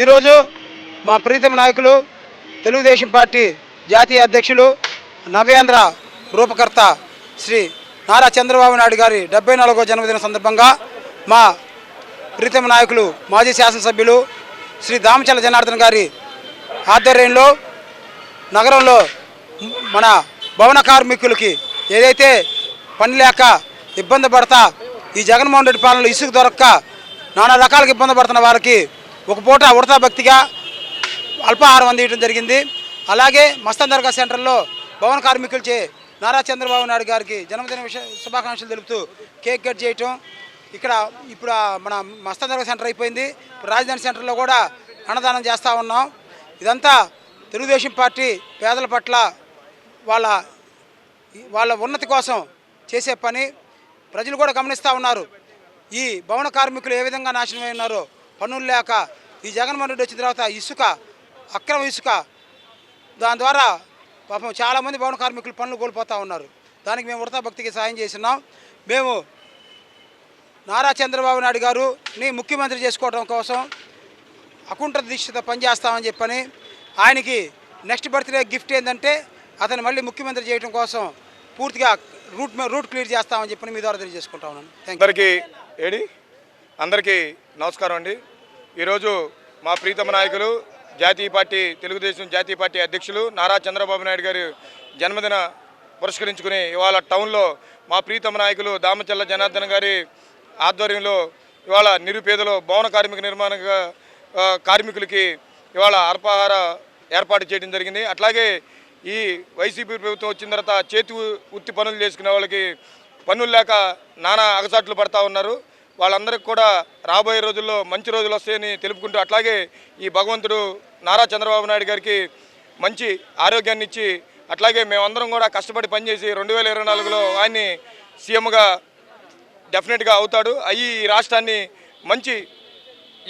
ఈరోజు మా ప్రీతమ నాయకులు తెలుగుదేశం పార్టీ జాతీయ అధ్యక్షులు నవేంద్ర రూపకర్త శ్రీ నారా చంద్రబాబు నాయుడు గారి 74వ జన్మదిన సందర్భంగా మా ప్రీతమ నాయకులు మాజీ శాసనసభ్యులు శ్రీ దామచల్ల జనార్దన్ గారి ఆధ్వర్యంలో నగరంలో మన భవన కార్మికులకి ఏదైతే పని లేక ఇబ్బంది పడతా ఈ జగన్మోహన్ రెడ్డి పాలనలో ఇసుక దొరక్క నానా రకాలకు ఇబ్బంది పడుతున్న వారికి ఒక పూట ఉడతా భక్తిగా అల్పాహారం అందించడం జరిగింది. అలాగే మస్తాన్ దర్గా సెంటర్లో భవన కార్మికులచే నారా చంద్రబాబు నాయుడు గారికి జన్మదిన శుభాకాంక్షలు తెలుపుతూ కేక్ కట్ చేయటం. ఇక్కడ ఇప్పుడు మన మస్తాన్ దర్గా సెంటర్ అయిపోయింది. రాజధాని సెంటర్లో కూడా అన్నదానం చేస్తూ ఉన్నాం. ఇదంతా తెలుగుదేశం పార్టీ పేదల పట్ల వాళ్ళ ఉన్నతి కోసం చేసే పని. ప్రజలు కూడా గమనిస్తూ ఉన్నారు. ఈ భవన కార్మికులు ఏ విధంగా నాశనమై ఉన్నారో పనులు లేక ఈ జగన్మోహన్ రెడ్డి వచ్చిన తర్వాత ఇసుక అక్రమ ఇసుక దాని ద్వారా పాపం చాలామంది భవన కార్మికులు పనులు కోల్పోతూ ఉన్నారు. దానికి మేము ఉడతా భక్తికి సాయం చేస్తున్నాం. మేము నారా చంద్రబాబు నాయుడు గారుని ముఖ్యమంత్రి చేసుకోవడం కోసం అకుంఠ దీక్షతో పనిచేస్తామని చెప్పని ఆయనకి నెక్స్ట్ బర్త్డే గిఫ్ట్ ఏంటంటే అతను మళ్ళీ ముఖ్యమంత్రి చేయడం కోసం పూర్తిగా రూట్ క్లియర్ చేస్తామని చెప్పి మీ ద్వారా తెలియజేసుకుంటా ఉన్నాను. అందరికీ నమస్కారం అండి. ఈరోజు మా ప్రీతమ నాయకులు జాతీయ పార్టీ తెలుగుదేశం జాతీయ పార్టీ అధ్యక్షులు నారా చంద్రబాబు నాయుడు గారి జన్మదిన పురస్కరించుకుని ఇవాళ టౌన్లో మా ప్రీతమ నాయకులు దామచల్ల జనార్దన్ గారి ఆధ్వర్యంలో ఇవాళ నిరుపేదలు భవన కార్మికులకి ఇవాళ అల్పాహార ఏర్పాటు చేయడం జరిగింది. అట్లాగే ఈ వైసీపీ ప్రభుత్వం వచ్చిన తర్వాత చేతి వృత్తి పనులు చేసుకునే వాళ్ళకి పనులు లేక నానా అగచాట్లు పడతా ఉన్నారు. వాళ్ళందరికీ కూడా రాబోయే రోజుల్లో మంచి రోజులు వస్తాయని తెలుపుకుంటూ అట్లాగే ఈ భగవంతుడు నారా చంద్రబాబు నాయుడు గారికి మంచి ఆరోగ్యాన్ని ఇచ్చి అట్లాగే మేమందరం కూడా కష్టపడి పనిచేసి 2024లో ఆయన్ని సీఎంగా డెఫినెట్గా అవుతాడు. ఈ రాష్ట్రాన్ని మంచి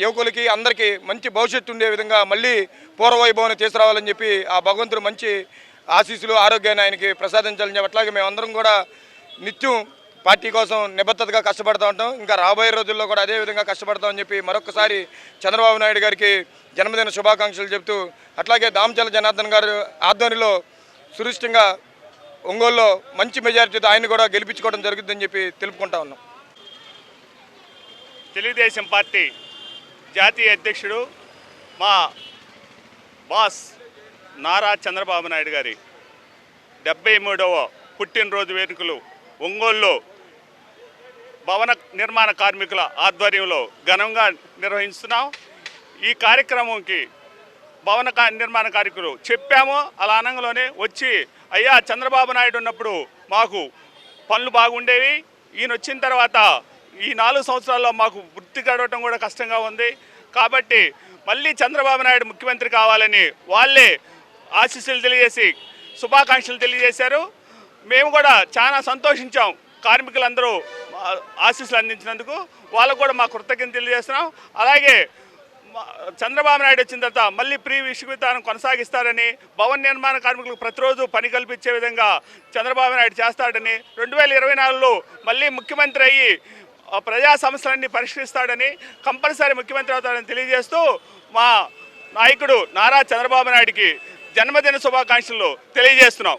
యువకులకి అందరికీ మంచి భవిష్యత్తు ఉండే విధంగా మళ్ళీ పూర్వవైభవాన్ని తీసుకురావాలని చెప్పి ఆ భగవంతుడు మంచి ఆశీస్సులు ఆరోగ్యాన్ని ఆయనకి ప్రసాదించాలని చెప్పి అట్లాగే మేమందరం కూడా నిత్యం పార్టీ కోసం నిబద్ధతగా కష్టపడుతూ ఉంటాం. ఇంకా రాబోయే రోజుల్లో కూడా అదే విధంగా కష్టపడతామని చెప్పి మరొకసారి చంద్రబాబు నాయుడు గారికి జన్మదిన శుభాకాంక్షలు చెబుతూ అట్లాగే దామచల్ల జనార్దన్ గారు ఆధ్వర్యంలో సురిష్టంగా ఒంగోలులో మంచి మెజారిటీతో ఆయన కూడా గెలిపించుకోవడం జరుగుతుందని చెప్పి తెలుపుకుంటా ఉన్నాం. తెలుగుదేశం పార్టీ జాతీయ అధ్యక్షుడు మా బాస్ నారా చంద్రబాబు నాయుడు గారి 73వ పుట్టినరోజు వేడుకలు ఒంగోలులో భవన నిర్మాణ కార్మికుల ఆధ్వర్యంలో ఘనంగా నిర్వహిస్తున్నాం. ఈ కార్యక్రమంకి భవన నిర్మాణ కార్మికులు చెప్పాము, అలా అనంగానే వచ్చి అయ్యా చంద్రబాబు నాయుడు ఉన్నప్పుడు మాకు పనులు బాగుండేవి, ఈయన వచ్చిన తర్వాత ఈ 4 సంవత్సరాల్లో మాకు వృత్తి గడవటం కూడా కష్టంగా ఉంది, కాబట్టి మళ్ళీ చంద్రబాబు నాయుడు ముఖ్యమంత్రి కావాలని వాళ్ళే ఆశీస్సులు తెలియజేసి శుభాకాంక్షలు తెలియజేశారు. మేము కూడా చాలా సంతోషించాం. కార్మికులందరూ ఆశీస్సులు అందించినందుకు వాళ్ళకు కూడా మా కృతజ్ఞత తెలియజేస్తున్నాం. అలాగే చంద్రబాబు నాయుడు వచ్చిన తర్వాత మళ్ళీ ప్రీ విశ్వవిద్యాలయం కొనసాగిస్తారని, భవన నిర్మాణ కార్మికులకు ప్రతిరోజు పని కల్పించే విధంగా చంద్రబాబు నాయుడు చేస్తాడని, 2024లో మళ్ళీ ముఖ్యమంత్రి అయ్యి ప్రజా సమస్యలన్నీ పరిష్కరిస్తాడని, కంపల్సరీ ముఖ్యమంత్రి అవుతాడని తెలియజేస్తూ మా నాయకుడు నారా చంద్రబాబు నాయుడికి జన్మదిన శుభాకాంక్షలు తెలియజేస్తున్నాం.